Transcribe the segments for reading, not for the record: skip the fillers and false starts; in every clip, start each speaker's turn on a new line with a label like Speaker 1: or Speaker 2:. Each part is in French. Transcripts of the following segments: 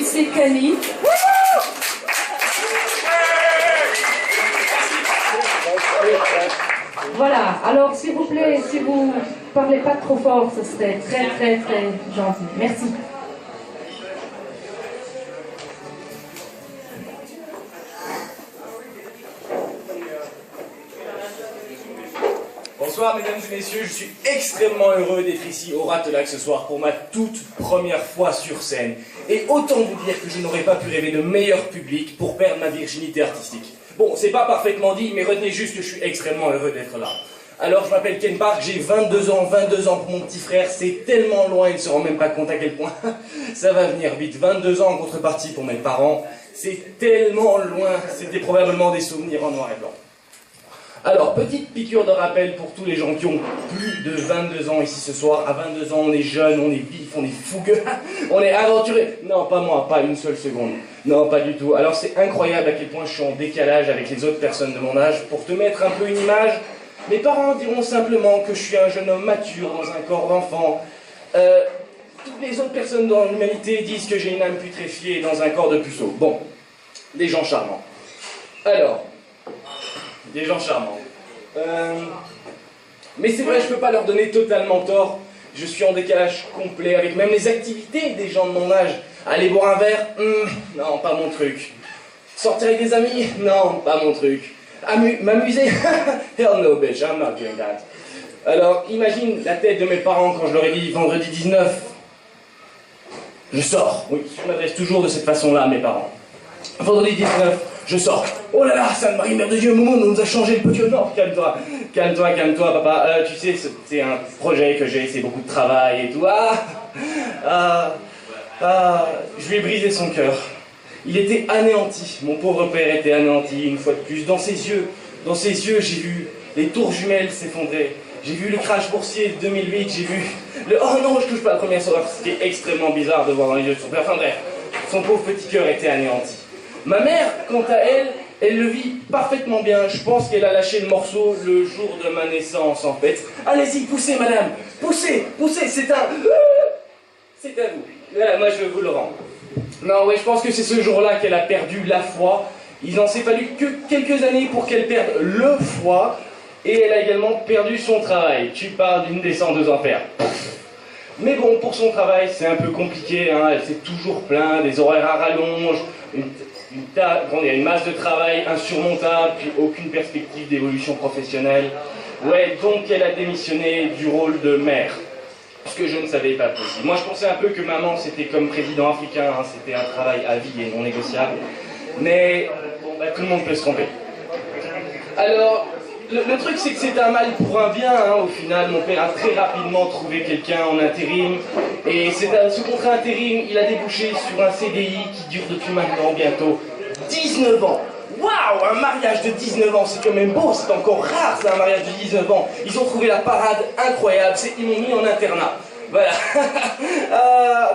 Speaker 1: lycée Cani. Voilà, alors s'il vous plaît, si vous parlez pas trop fort, ce serait très très très gentil. Merci.
Speaker 2: Bonsoir mesdames et messieurs, je suis extrêmement heureux d'être ici au Ratelac ce soir pour ma toute première fois sur scène. Et autant vous dire que je n'aurais pas pu rêver de meilleur public pour perdre ma virginité artistique. Bon, c'est pas parfaitement dit, mais retenez juste que je suis extrêmement heureux d'être là. Alors, je m'appelle Ken Park, j'ai 22 ans pour mon petit frère, c'est tellement loin, il ne se rend même pas compte à quel point ça va venir vite. 22 ans en contrepartie pour mes parents, c'est tellement loin, c'était probablement des souvenirs en noir et blanc. Alors, petite piqûre de rappel pour tous les gens qui ont plus de 22 ans ici ce soir. À 22 ans, on est jeune, on est vif, on est fougueux, on est aventureux. Non, pas moi, pas une seule seconde. Non, pas du tout. Alors, c'est incroyable à quel point je suis en décalage avec les autres personnes de mon âge. Pour te mettre un peu une image, mes parents diront simplement que je suis un jeune homme mature dans un corps d'enfant. Toutes les autres personnes dans l'humanité disent que j'ai une âme putréfiée dans un corps de puceau. Bon, des gens charmants. Alors... des gens charmants. Mais c'est vrai, je peux pas leur donner totalement tort. Je suis en décalage complet avec même les activités des gens de mon âge. Aller boire un verre, non, pas mon truc. Sortir avec des amis, non, pas mon truc. M'amuser, hell no bitch, I'm not doing that. Alors, imagine la tête de mes parents quand je leur ai dit vendredi 19. Je sors, oui, je m'adresse toujours de cette façon-là à mes parents. Vendredi 19. Je sors. Oh là là, Sainte-Marie, Mère de Dieu, Momo, on nous a changé le petit. Non, calme-toi, papa. Tu sais, c'est un projet que j'ai, c'est beaucoup de travail et tout. Je lui ai brisé son cœur. Il était anéanti. Mon pauvre père était anéanti, une fois de plus. Dans ses yeux, j'ai vu les tours jumelles s'effondrer. J'ai vu le crash boursier de 2008. J'ai vu le. Oh non, je touche pas la première soirée. C'était extrêmement bizarre de voir dans les yeux de son père. Enfin bref, son pauvre petit cœur était anéanti. Ma mère, quant à elle, elle le vit parfaitement bien. Je pense qu'elle a lâché le morceau le jour de ma naissance, en fait. Allez-y, poussez, madame. Poussez, c'est à vous. Voilà, moi, je vous le rends. Non, ouais, je pense que c'est ce jour-là qu'elle a perdu la foi. Il n'en s'est fallu que quelques années pour qu'elle perde le foie. Et elle a également perdu son travail. Tu parles d'une descente aux enfers. Mais bon, pour son travail, c'est un peu compliqué. Hein. Elle s'est toujours plainte, des horaires à rallonge, une masse de travail insurmontable, puis aucune perspective d'évolution professionnelle. Ouais, donc elle a démissionné du rôle de mère. Ce que je ne savais pas possible. Moi, je pensais un peu que maman, c'était comme président africain, hein, c'était un travail à vie et non négociable. Mais, bon, bah, tout le monde peut se tromper. Alors, le truc, c'est que c'est un mal pour un bien, hein, au final. Mon père a très rapidement trouvé quelqu'un en intérim. Et ce contrat intérim, il a débouché sur un CDI qui dure depuis maintenant bientôt 19 ans. Waouh, un mariage de 19 ans, c'est quand même beau, c'est encore rare, ça, un mariage de 19 ans. Ils ont trouvé la parade incroyable, ils m'ont mis en internat. Voilà.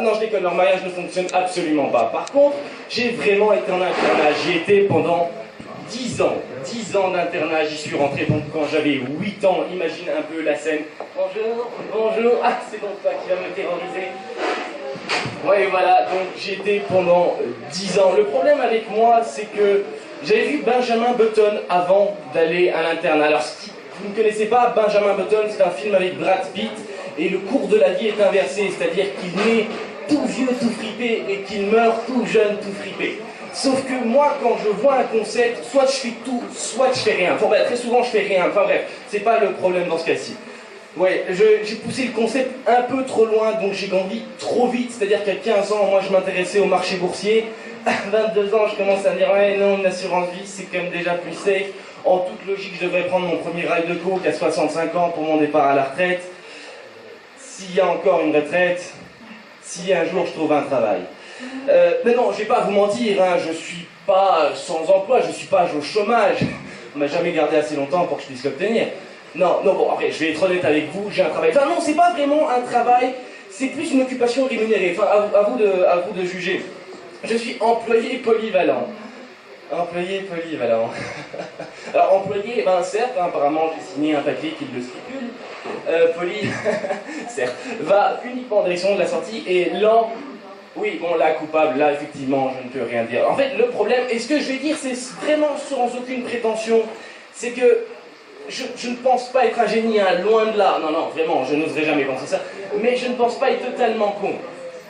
Speaker 2: Non, je déconne, leur mariage ne fonctionne absolument pas. Par contre, j'ai vraiment été en internat. J'y étais pendant 10 ans. 10 ans d'internat, j'y suis rentré donc quand j'avais 8 ans. Imagine un peu la scène. Bonjour. Ah, c'est donc toi qui vas me terroriser. Ouais, voilà, donc j'y étais pendant 10 ans. Le problème avec moi, c'est que j'avais vu Benjamin Button avant d'aller à l'internat. Alors, si vous ne connaissez pas Benjamin Button, c'est un film avec Brad Pitt, et le cours de la vie est inversé, c'est-à-dire qu'il naît tout vieux, tout fripé, et qu'il meurt tout jeune, tout fripé. Sauf que moi, quand je vois un concept, soit je fais tout, soit je fais rien. Enfin, très souvent, je fais rien. Enfin bref, c'est pas le problème dans ce cas-ci. Ouais, j'ai poussé le concept un peu trop loin, donc j'ai grandi trop vite. C'est-à-dire qu'à 15 ans, moi, je m'intéressais au marché boursier. À 22 ans, je commence à me dire, ouais, non, une assurance vie, c'est quand même déjà plus safe. En toute logique, je devrais prendre mon premier rail de coke à 65 ans pour mon départ à la retraite. S'il y a encore une retraite, si un jour je trouve un travail. Mais non, je vais pas vous mentir, hein, je suis pas sans emploi, je suis pas au chômage. On m'a jamais gardé assez longtemps pour que je puisse l'obtenir. Non, bon, après, je vais être honnête avec vous, j'ai un travail. Enfin non, c'est pas vraiment un travail, c'est plus une occupation rémunérée. Enfin, à vous de juger. Je suis employé polyvalent. Employé polyvalent. Alors, employé, ben certes, hein, apparemment, j'ai signé un papier qui le stipule. Certes, va uniquement en direction de la sortie et lent Oui, bon, là, coupable, là, effectivement, je ne peux rien dire. En fait, le problème, et ce que je vais dire, c'est vraiment sans aucune prétention, c'est que je ne pense pas être un génie, hein, loin de là. Non, non, vraiment, je n'oserais jamais penser ça. Mais je ne pense pas être totalement con.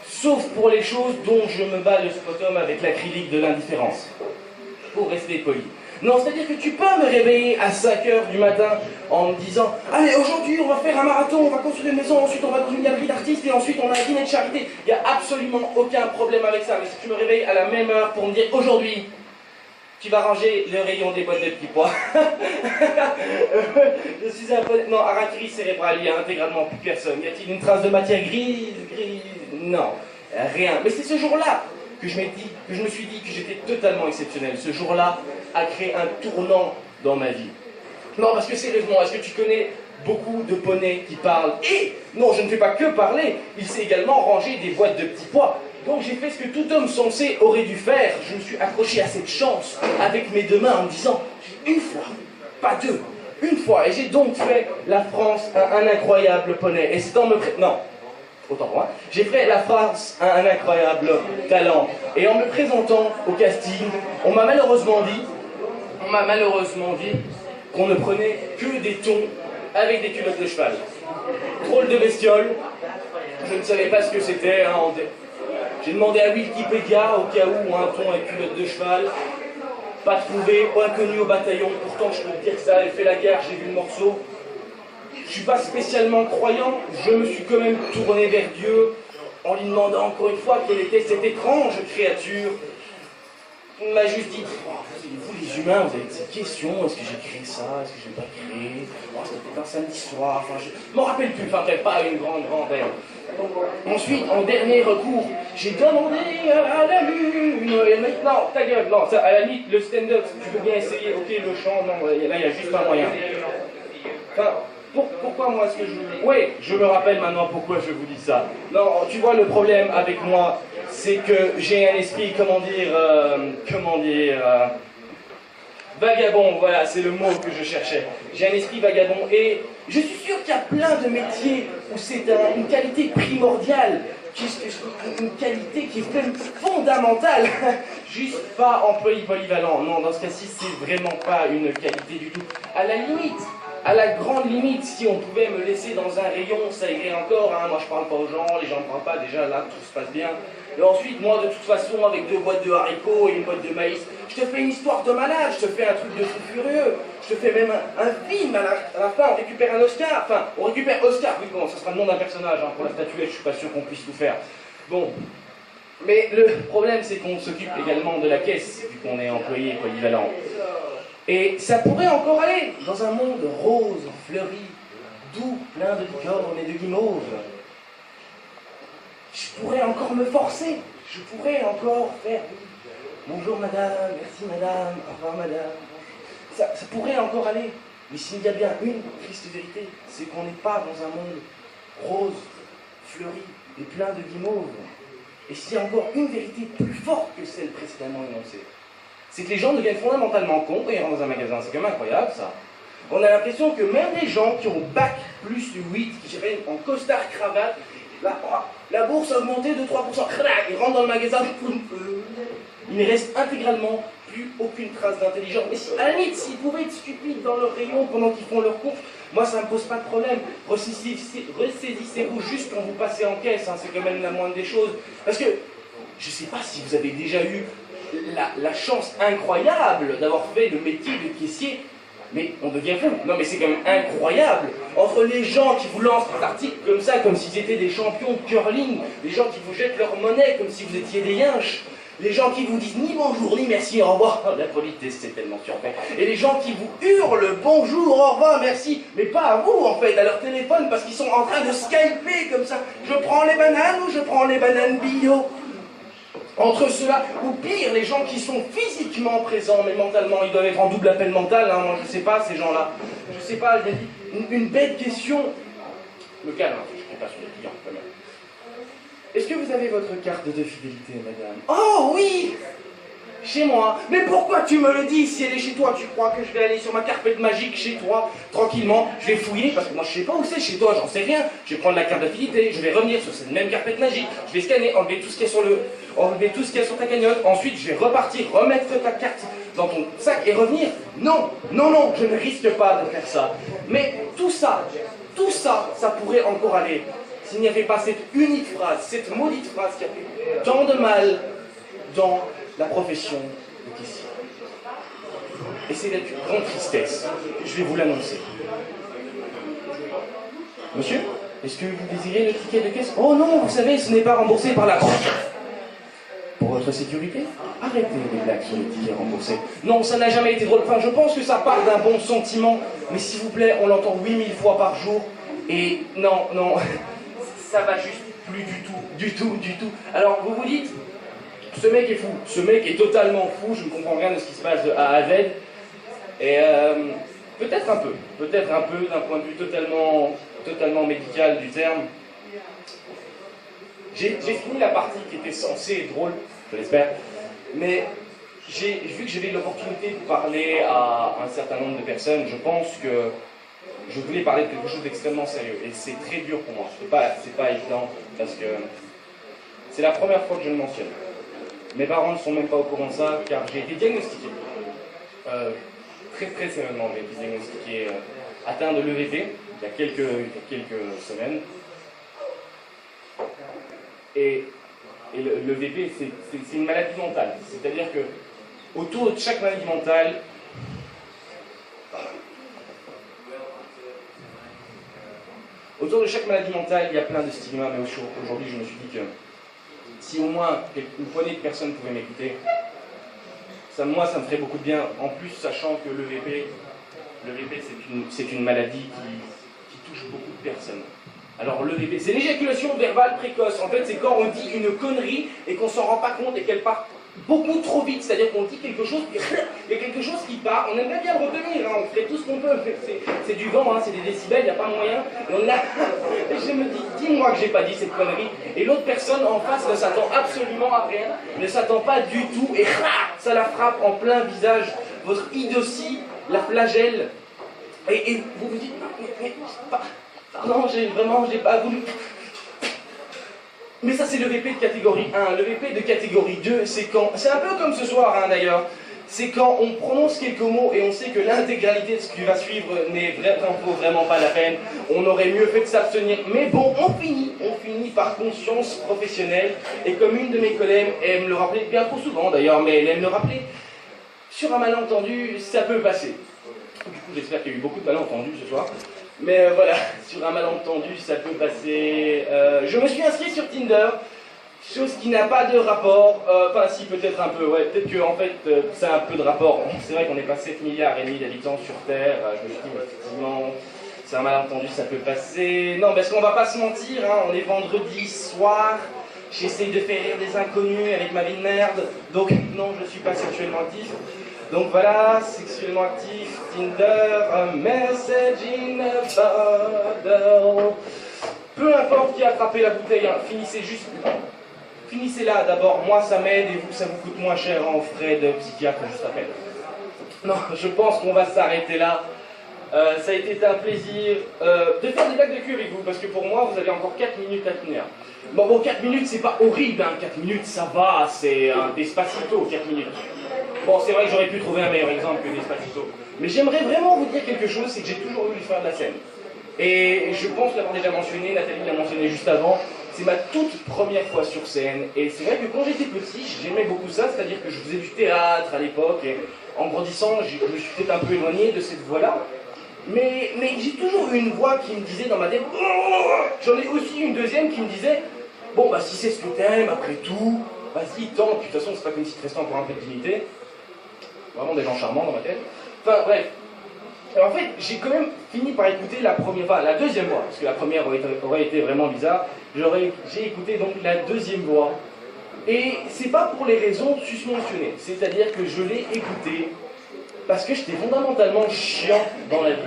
Speaker 2: Sauf pour les choses dont je me bats le sputum avec l'acrylique de l'indifférence. Pour rester poli. Non, c'est-à-dire que tu peux me réveiller à 5h du matin en me disant « Allez, aujourd'hui, on va faire un marathon, on va construire une maison, ensuite on va dans une galerie d'artistes et ensuite on a un dîner de charité. » Il n'y a absolument aucun problème avec ça. Mais si tu me réveilles à la même heure pour me dire « Aujourd'hui, tu vas ranger le rayon des boîtes de petits pois. » Je suis un peu... Non, harakiri cérébrale, il n'y a intégralement plus personne. Y a-t-il une trace de matière grise? Non, rien. Mais c'est ce jour-là que je me suis dit que j'étais totalement exceptionnel. Ce jour-là a créé un tournant dans ma vie. Non, parce que sérieusement, est-ce que tu connais beaucoup de poneys qui parlent? Et non, je ne fais pas que parler, il sait également ranger des boîtes de petits pois. Donc j'ai fait ce que tout homme sensé aurait dû faire. Je me suis accroché à cette chance avec mes deux mains en me disant une fois, pas deux, une fois. Et j'ai donc fait la France un incroyable poney. Et c'est en me non. Autant pour moi. J'ai fait la France un incroyable talent. Et en me présentant au casting, on m'a malheureusement dit qu'on ne prenait que des thons avec des culottes de cheval. Drôle de bestiole. Je ne savais pas ce que c'était. Hein. J'ai demandé à Wikipédia au cas où un thon avec culotte de cheval. Pas trouvé, inconnu au bataillon. Pourtant, je peux te dire que ça avait fait la guerre, j'ai vu le morceau. Je suis pas spécialement croyant, je me suis quand même tourné vers Dieu en lui demandant encore une fois quelle était cette étrange créature. Il m'a juste dit, oh, vous les humains, vous avez ces questions, est-ce que j'ai créé ça, est-ce que je l'ai pas créé, oh, c'était un samedi soir, enfin je m'en rappelle plus, enfin bref, pas une grande heure. Ensuite, en dernier recours, j'ai demandé à la lune, et maintenant, ta gueule, non, ça, à la limite, le stand-up, si tu veux bien essayer, ok, le chant, non, là il y a juste un moyen. Enfin, pourquoi moi est-ce que je... Oui, je me rappelle maintenant pourquoi je vous dis ça. Non, tu vois, le problème avec moi, c'est que j'ai un esprit, vagabond, voilà, c'est le mot que je cherchais. J'ai un esprit vagabond et je suis sûr qu'il y a plein de métiers où c'est une qualité primordiale, une qualité qui est même fondamentale. Juste pas employé polyvalent. Non, dans ce cas-ci, c'est vraiment pas une qualité du tout. À la limite, à la grande limite, si on pouvait me laisser dans un rayon, ça irait encore, hein. Moi je parle pas aux gens, les gens ne parlent pas, déjà là tout se passe bien. Et ensuite, moi de toute façon, avec 2 boîtes de haricots et une boîte de maïs, je te fais une histoire de malade, je te fais un truc de fou furieux, je te fais même un film, à la fin on récupère un Oscar, enfin on récupère Oscar, oui bon, ça sera le nom d'un personnage, hein. Pour la statuette je suis pas sûr qu'on puisse tout faire. Bon, mais le problème c'est qu'on s'occupe également de la caisse, vu qu'on est employé polyvalent. Et ça pourrait encore aller dans un monde rose, fleuri, doux, plein de licornes et de guimauves. Je pourrais encore me forcer, je pourrais encore faire « Bonjour madame, merci madame, au revoir madame ». Ça pourrait encore aller, mais s'il y a bien une triste vérité, c'est qu'on n'est pas dans un monde rose, fleuri et plein de guimauves. Et s'il y a encore une vérité plus forte que celle précédemment énoncée, c'est que les gens deviennent fondamentalement cons et rentrent dans un magasin. C'est quand même incroyable, ça. On a l'impression que même les gens qui ont bac plus 8, qui viennent en costard-cravate, la bourse a augmenté de 3%, ils rentrent dans le magasin, il ne reste intégralement plus aucune trace d'intelligence. Mais si, à la limite, s'ils pouvaient être stupides dans leur rayon pendant qu'ils font leur course, moi ça ne me pose pas de problème. Ressaisissez-vous juste quand vous passez en caisse, hein, c'est quand même la moindre des choses. Parce que, je ne sais pas si vous avez déjà eu la chance incroyable d'avoir fait le métier de caissier, mais on devient fou. Non mais c'est quand même incroyable. Entre les gens qui vous lancent des articles comme ça, comme s'ils étaient des champions de curling, les gens qui vous jettent leur monnaie comme si vous étiez des yinches, les gens qui vous disent ni bonjour ni merci, au revoir, la politesse c'est tellement surfait, et les gens qui vous hurlent bonjour, au revoir, merci, mais pas à vous en fait, à leur téléphone parce qu'ils sont en train de skyper comme ça. Je prends les bananes ou je prends les bananes bio? Entre ceux-là, ou pire, les gens qui sont physiquement présents, mais mentalement, ils doivent être en double appel mental, hein, moi je sais pas, ces gens-là. Je sais pas, je me dis, une bête question. Me calme, hein, je ne compte pas sur les clients, quand même. Est-ce que vous avez votre carte de fidélité, madame? Oh oui! Chez moi. Mais pourquoi tu me le dis? Si elle est chez toi, tu crois que je vais aller sur ma carpette magique chez toi, tranquillement, je vais fouiller, parce que moi je sais pas où c'est chez toi, j'en sais rien. Je vais prendre la carte d'affinité, je vais revenir sur cette même carpette magique, je vais scanner, enlever tout ce qu'il y a enlever tout ce qu'il y a sur ta cagnotte, ensuite je vais repartir, remettre ta carte dans ton sac et revenir. Non, non, non, je ne risque pas de faire ça. Mais tout ça, ça pourrait encore aller. S'il n'y avait pas cette unique phrase, cette maudite phrase qui a fait tant de mal dans la profession de caissier. Et c'est avec une grande tristesse que je vais vous l'annoncer. Monsieur, est-ce que vous désirez le ticket de caisse? Oh non, vous savez, ce n'est pas remboursé par la banque. Pour votre sécurité, arrêtez les blagues sur les tickets remboursés. Non, ça n'a jamais été drôle. Enfin, je pense que ça part d'un bon sentiment, mais s'il vous plaît, on l'entend 8000 fois par jour. Et non, non, ça va juste plus du tout. Alors, vous vous dites, ce mec est fou, ce mec est totalement fou, je ne comprends rien de ce qui se passe de A à Z. Et peut-être un peu d'un point de vue totalement médical du terme. J'ai fini la partie qui était censée être drôle, je l'espère, mais vu que j'avais l'opportunité de parler à un certain nombre de personnes, je pense que je voulais parler de quelque chose d'extrêmement sérieux. Et c'est très dur pour moi, c'est pas évident, parce que c'est la première fois que je le mentionne. Mes parents ne sont même pas au courant de ça, car j'ai été diagnostiqué. Très sérieusement, j'ai été diagnostiqué atteint de l'EVP il y a quelques semaines. Et l'EVP, c'est une maladie mentale. C'est-à-dire que autour de chaque maladie mentale, il y a plein de stigmas, mais aujourd'hui, je me suis dit que si au moins une poignée de personnes pouvaient m'écouter, moi, ça me ferait beaucoup de bien. En plus, sachant que l'EVP, c'est une maladie qui touche beaucoup de personnes. Alors, l'EVP, c'est l'éjaculation verbale précoce. En fait, c'est quand on dit une connerie et qu'on s'en rend pas compte et qu'elle part beaucoup trop vite. C'est-à-dire qu'on dit quelque chose, puis il y a quelque chose qui part. On aimerait bien le retenir, hein, on ferait tout ce qu'on peut. C'est du vent, hein, c'est des décibels, il n'y a pas moyen. Et je me dis, dis-moi que j'ai pas dit cette connerie. Et l'autre personne en face ne s'attend absolument à rien, ne s'attend pas du tout. Et ça la frappe en plein visage. Votre idiotie la flagelle. Et vous vous dites, pardon, j'ai pas voulu. Mais ça, c'est le VP de catégorie 1. Le VP de catégorie 2, c'est un peu comme ce soir, hein, d'ailleurs. C'est quand on prononce quelques mots et on sait que l'intégralité de ce qui va suivre vaut vraiment pas la peine. On aurait mieux fait de s'abstenir. Mais bon, on finit par conscience professionnelle. Et comme une de mes collègues aime le rappeler, bien trop souvent d'ailleurs, mais elle aime le rappeler, sur un malentendu, ça peut passer. Du coup, j'espère qu'il y a eu beaucoup de malentendus ce soir. Mais voilà, sur un malentendu, ça peut passer. Je me suis inscrit sur Tinder, chose qui n'a pas de rapport. Enfin, si, peut-être un peu, ouais. Peut-être qu'en fait, ça a un peu de rapport. C'est vrai qu'on n'est pas 7,5 milliards d'habitants sur Terre. Je me suis dit, effectivement, c'est un malentendu, ça peut passer. Non, parce qu'on va pas se mentir, hein, on est vendredi soir. J'essaye de faire rire des inconnus avec ma vie de merde. Donc, non, je ne suis pas sexuellement actif. Donc voilà, sexuellement actif, Tinder, a message in a bottle. Peu importe qui a attrapé la bouteille, hein, finissez là d'abord. Moi ça m'aide et vous ça vous coûte moins cher en frais de psychiatre juste après. Non, je pense qu'on va s'arrêter là. Ça a été un plaisir de faire des blagues de cul avec vous, parce que pour moi vous avez encore 4 minutes à tenir. Bon, 4 minutes c'est pas horrible, hein. 4 minutes ça va, c'est un Despacito, 4 minutes. Bon, c'est vrai que j'aurais pu trouver un meilleur exemple que Despacito. Mais j'aimerais vraiment vous dire quelque chose, c'est que j'ai toujours voulu faire de la scène. Et je pense l'avoir déjà mentionné, Nathalie l'a mentionné juste avant, c'est ma toute première fois sur scène. Et c'est vrai que quand j'étais petit, j'aimais beaucoup ça, c'est-à-dire que je faisais du théâtre à l'époque, et en grandissant, je me suis peut-être un peu éloigné de cette voie-là. Mais j'ai toujours eu une voix qui me disait dans ma tête, oh! J'en ai aussi une deuxième qui me disait, bon bah si c'est ce que t'aimes, après tout, vas-y, tente, de toute façon c'est pas comme si tu restais encore un peu de dignité. Vraiment des gens charmants dans ma tête. Enfin bref. Alors, en fait, j'ai quand même fini par écouter la deuxième voix, parce que la première aurait été vraiment bizarre. J'ai écouté donc la deuxième voix. Et c'est pas pour les raisons susmentionnées. C'est-à-dire que je l'ai écouté parce que j'étais fondamentalement chiant dans la vie.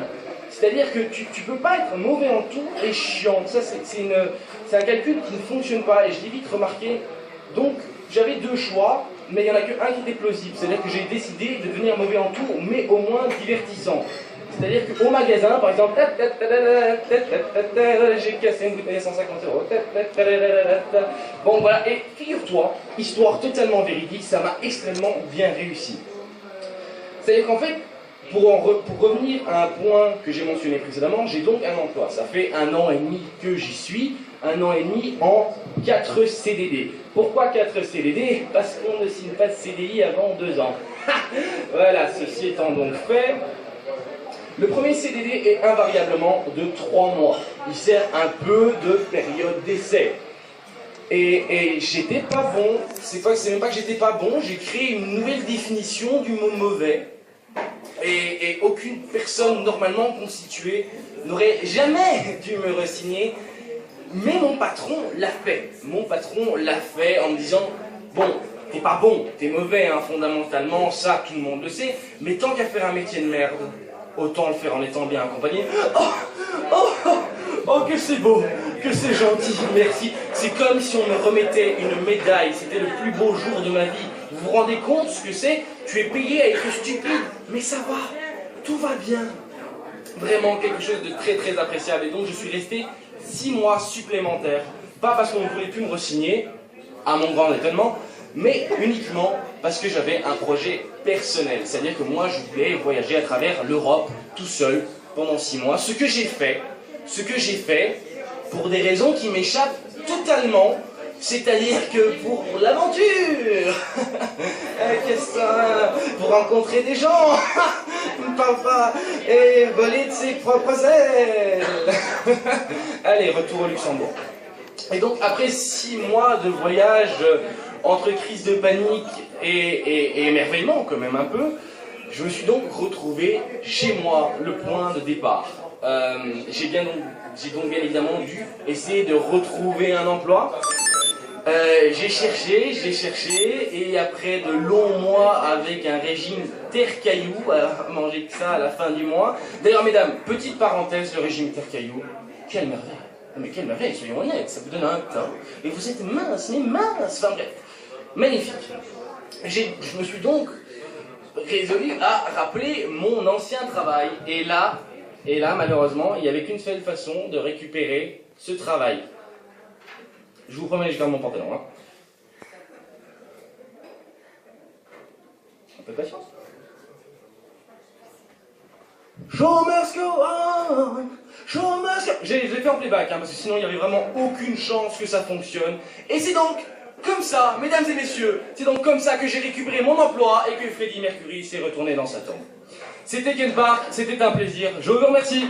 Speaker 2: C'est-à-dire que tu peux pas être mauvais en tout et chiant. Ça, c'est un calcul qui ne fonctionne pas, et je l'ai vite remarqué. Donc, j'avais deux choix, mais il n'y en a qu'un qui était plausible. C'est-à-dire que j'ai décidé de devenir mauvais en tout, mais au moins divertissant. C'est-à-dire qu'au magasin, par exemple, j'ai cassé une bouteille à 150 €. Bon, voilà, et figure-toi, histoire totalement véridique, ça m'a extrêmement bien réussi. C'est-à-dire qu'en fait, pour revenir à un point que j'ai mentionné précédemment, j'ai donc un emploi. Ça fait 1 an et demi que j'y suis, 1 an et demi en 4 CDD. Pourquoi 4 CDD? Parce qu'on ne signe pas de CDI avant 2 ans. Voilà, ceci étant donc fait, le premier CDD est invariablement de 3 mois. Il sert un peu de période d'essai. Et j'étais pas bon, c'est même pas que j'étais pas bon, j'ai créé une nouvelle définition du mot mauvais. Et aucune personne normalement constituée n'aurait jamais dû me re-signer. Mais mon patron l'a fait. Mon patron l'a fait en me disant, bon, t'es pas bon, t'es mauvais, hein, fondamentalement, ça tout le monde le sait, mais tant qu'à faire un métier de merde, autant le faire en étant bien accompagné. Oh, que c'est beau, que c'est gentil, merci. C'est comme si on me remettait une médaille, c'était le plus beau jour de ma vie. Vous vous rendez compte ce que c'est? Tu es payé à être stupide, mais ça va, tout va bien. Vraiment quelque chose de très très appréciable. Et donc je suis resté 6 mois supplémentaires. Pas parce qu'on ne voulait plus me re-signer, à mon grand étonnement, mais uniquement parce que j'avais un projet personnel. C'est-à-dire que moi je voulais voyager à travers l'Europe tout seul pendant 6 mois. Ce que j'ai fait pour des raisons qui m'échappent totalement. C'est-à-dire que pour l'aventure, qu'est-ce que ça, pour rencontrer des gens, ne parle pas, et voler de ses propres ailes. Allez, retour au Luxembourg. Et donc, après 6 mois de voyage, entre crise de panique et émerveillement, quand même un peu, je me suis donc retrouvé chez moi, le point de départ. J'ai donc bien évidemment dû essayer de retrouver un emploi. J'ai cherché, et après de longs mois avec un régime terre-caillou, à manger que ça à la fin du mois. D'ailleurs, mesdames, petite parenthèse, le régime terre-caillou, quelle merveille! Mais quelle merveille, soyons honnêtes, ça vous donne un teint, et vous êtes mince, mais mince, enfin bref, magnifique. Je me suis donc résolu à rappeler mon ancien travail, et là, malheureusement, il n'y avait qu'une seule façon de récupérer ce travail. Je vous promets, je garde mon pantalon. Hein. Un peu de patience. Show must go on, show must go... Je l'ai fait en playback, hein, parce que sinon il n'y avait vraiment aucune chance que ça fonctionne. Et c'est donc comme ça, mesdames et messieurs, c'est donc comme ça que j'ai récupéré mon emploi et que Freddie Mercury s'est retourné dans sa tombe. C'était Ken Park, c'était un plaisir. Je vous remercie.